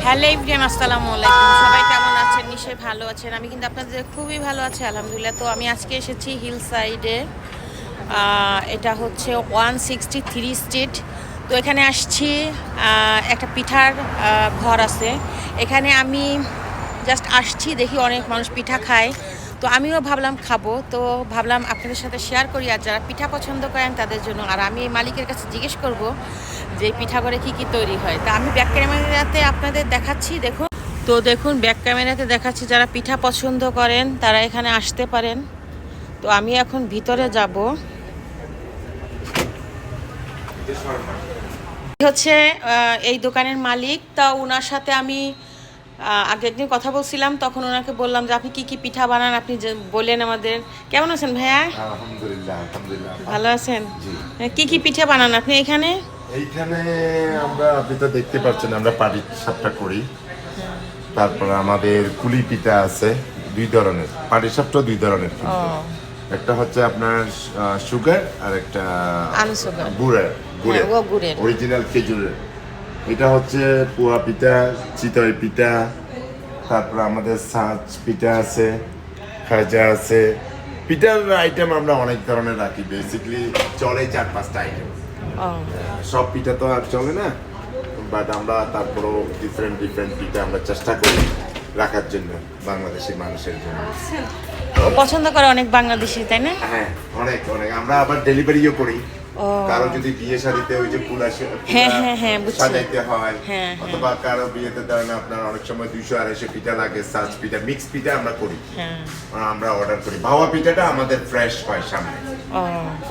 Hello everyone, আসসালামু আলাইকুম। সবাই কেমন আছেন? নিশ্চয়ই ভালো আছেন। আমি কিন্তু আপনাদের খুবই ভালো আছি, আলহামদুলিল্লাহ। তো আমি আজকে এসেছি হিল সাইডে। এটা হচ্ছে 163 স্ট্রিট। তো এখানে আসছি, একটা পিঠার ঘর আছে এখানে। আমি জাস্ট আসছি, দেখি অনেক মানুষ পিঠা খায়, তো আমিও ভাবলাম খাবো। তো ভাবলাম আপনাদের সাথে শেয়ার করি, আর যারা পিঠা পছন্দ করেন তাদের জন্য। আর আমি এই মালিকের কাছে জিজ্ঞেস করব যে পিঠা করে কি কি তৈরি হয়। তা আমি ব্যাক ক্যামেরাতে আপনাদের দেখাচ্ছি, দেখুন। তো দেখুন, ব্যাক ক্যামেরাতে দেখাচ্ছি, যারা পিঠা পছন্দ করেন তারা এখানে আসতে পারেন। তো আমি এখন ভিতরে যাব। হচ্ছে এই দোকানের মালিক। তা ওনার সাথে আমি আগে একদিন কথা বলছিলাম, তখন ওনাকে বললাম যে আপনি কি কি পিঠা বানান, আপনি যে বললেন আমাদের। কেমন আছেন ভাইয়া? আলহামদুলিল্লাহ, আলহামদুলিল্লাহ। ভালো আছেন? জি। কি কি পিঠা বানান আপনি এখানে? এইখানে আপনি তো দেখতে পাচ্ছেন আমরা পাটির সাপটা করি। তারপর আমাদের কুলি পিঠা আছে দুই ধরনের, পাটির সাপটা দুই ধরনের ও, কিন্তু। একটা হচ্ছে আপনার সুগার আর একটা আনসুগার। গুড়ের হ্যাঁ, ও গুড়ের। অরিজিনাল খেজুরের। এটা হচ্ছে পোয়া পিঠা, চিতই পিঠা, তারপর আমাদের সাজ পিঠা আছে, খাজা আছে। পিঠার আইটেম আমরা অনেক ধরনের রাখি, বেসিকলি চলে 4-5টা আইটেম। ও, সব পিঠা তো আর চলে না, বাট আমরা তারপরও ডিফারেন্ট ডিফারেন্ট পিঠা আমরা চেষ্টা করি রাখার জন্য বাংলাদেশি মানুষের জন্য। ও পছন্দ করে অনেক বাংলাদেশি, তাই না? হ্যাঁ, অনেক অনেক। আমরা আবার ডেলিভারিও করি। ও, কারো যদি বিয়ে শাদিতে ওই যে ফুল আসে, হ্যাঁ, হ্যাঁ, হ্যাঁ, বুঝছি। সাজাইতে হয়, হ্যাঁ, অথবা কারো বিয়েতে ধরেন আপনার অনেক সময় 200-250 পিঠা লাগে, সাজ পিঠা, মিক্স পিঠা আমরা করি। হ্যাঁ। আমরা অর্ডার করি। ভাওয়া পিঠাটা আমাদের ফ্রেশ হয় সামনে, ও,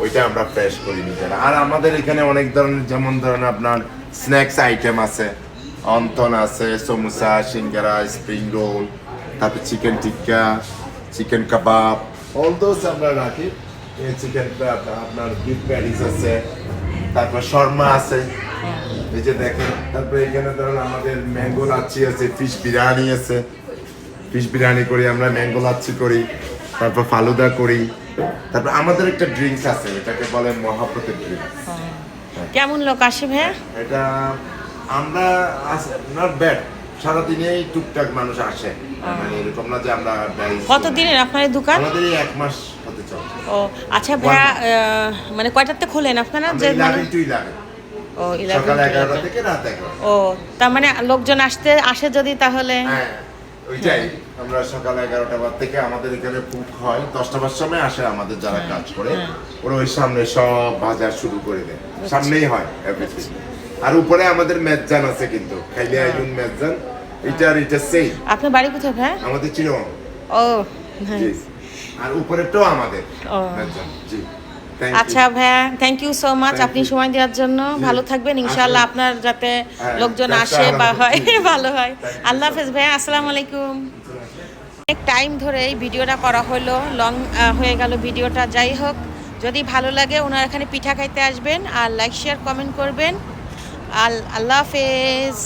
ওইটা আমরা ফ্রেশ করি নিজেরা। আর আমাদের এখানে অনেক ধরনের, যেমন ধরেন আপনার স্ন্যাক্স আইটেম আছে, অন্তন আছে, সমোসা, সিঙ্গারা, স্প্রিং রোল, তারপর chicken tikka, chicken kebab, all those আমরা রাখি। চিকেন আপনার বিফ প্যাটিস আছে, তারপর শর্মা আছে, এই যে দেখেন। তারপর এখানে ধরেন আমাদের ম্যাঙ্গো লাচ্ছি আছে, ফিশ বিরিয়ানি আছে, ফিশ বিরিয়ানি করি আমরা, ম্যাঙ্গো লাচ্ছি করি, তারপর ফালুদা করি। তারপর আমাদের একটা ড্রিঙ্কস আছে, এটাকে বলে মহাপ্রতের ড্রিঙ্কস। কেমন লোক আসে ভাইয়া? এটা আমরা নট ব্যাড, সারাদিনেই টুকটাক মানুষ আসে, মানে এরকম না যে আমরা কতদিনের আপনার এই দোকান? আমাদের এই 1 মাস হতে চলে। ও আচ্ছা ভাইয়া, মানে কয়টাতে খোলেন আপনারা? যে আমরা 11 to 11, ও, সকাল 11 11টা থেকে রাত 11টা। ও, তার মানে লোকজন আসে যদি, তাহলে হ্যাঁ, ওইটাই। আমরা সকাল 11টা থেকে আমাদের এখানে কুক হয়, 10টা বাজার সময় আসে আমাদের যারা কাজ করে, ওরা ওই সামনে সব বাজার শুরু করে দেয়, সামনেই হয় এভরিথিং। আর উপরে আমাদের মেজজান আছে, কিন্তু খাইলে আইজুন মেজজান, এটা সেই। আপনার বাড়ি কোথায় ভাই? আমাদের চিরং। ও, জি। আর উপরেরটাও আমাদের ও। মেজজান। জি। Thank you. আচ্ছা ভাইয়া, thank you so much Thank আপনি you. সময় দেওয়ার জন্য। ভালো থাকবেন ইনশাআল্লাহ, আপনার যাতে লোকজন আসে বা হয়, ভালো হয়। আল্লাহ হাফেজ ভাইয়া, আসসালামু আলাইকুম। অনেক টাইম ধরে এই ভিডিওটা করা হলো, লং হয়ে গেল ভিডিওটা। যাই হোক, যদি ভালো লাগে ওনার এখানে পিঠা খাইতে আসবেন, আর লাইক শেয়ার কমেন্ট করবেন। আল্লাহ হাফেজ।